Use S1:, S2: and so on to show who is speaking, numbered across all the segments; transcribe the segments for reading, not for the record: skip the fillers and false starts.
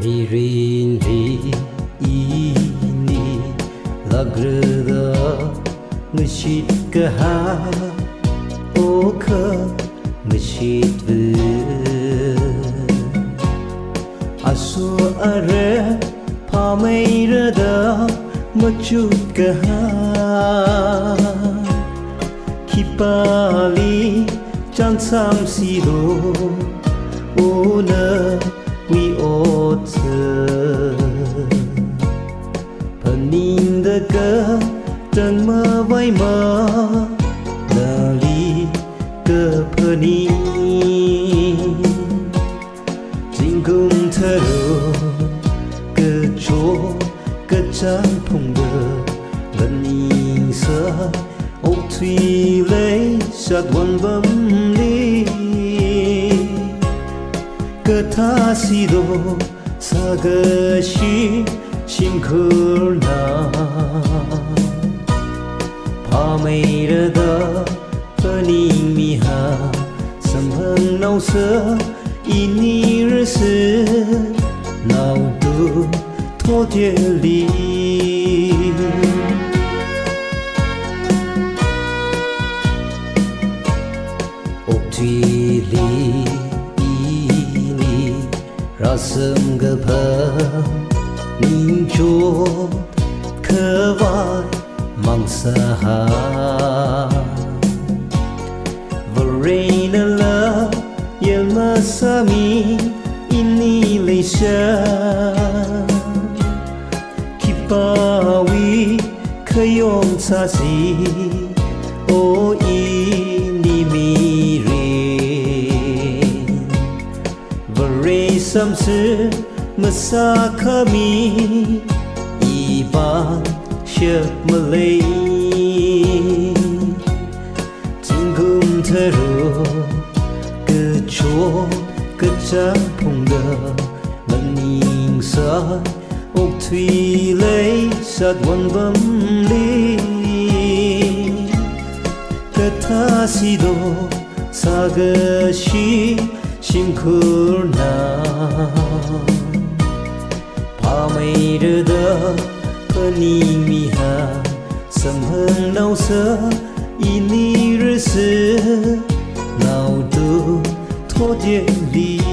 S1: Mirinri ini lagrada ngshit kaha oka ngshit ve asu are pamairada machut kaha kipali chansam sido ona we ought panin the girl dan ma vai ma dali ke panin jingkum tharo ke cho ke chan phong de panin sa ốc thủy lấy sát one bấm đi Kata sido sagashi shimkurna Pamairada paning miha Samhang nau sa ini rasa Nau tu totally Optili Rasam gapa ninjo kawai mangsaha Varena la yelmasami ini leisha Kipawi kayong sasi o ini miri Samsu masa kami iban syek Malay Tinggum teruk keco kecampung da meningsa ok thui lay sát one bấm đi kata sido sagashi shimkurna Pamairada paning miha Samhang nau sa ini rasa Nau tu totally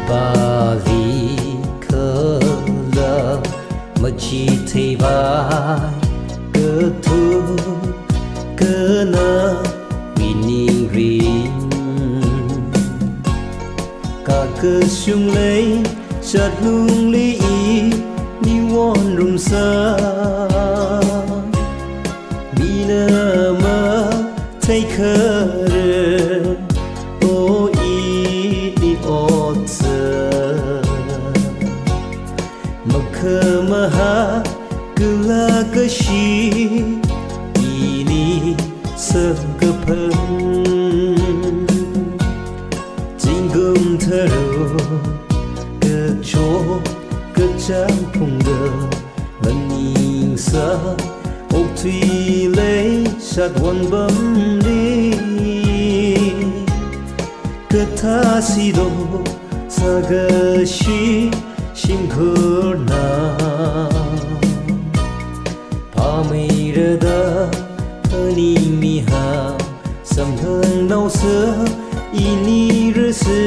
S1: Bali kala machi thei vai cơ thu cơ na winning green cả cơ sung lấy chợt lung lý ni won rum sa bina ma thei khare o i di ot Maha gelagashi ini segepen Tinggum teruk keco kecampung de meningsa ok thui lay sát one bấm đi Kata sido sagashi shimkurna Pamairada paning miha Samhang nau sa ini rasa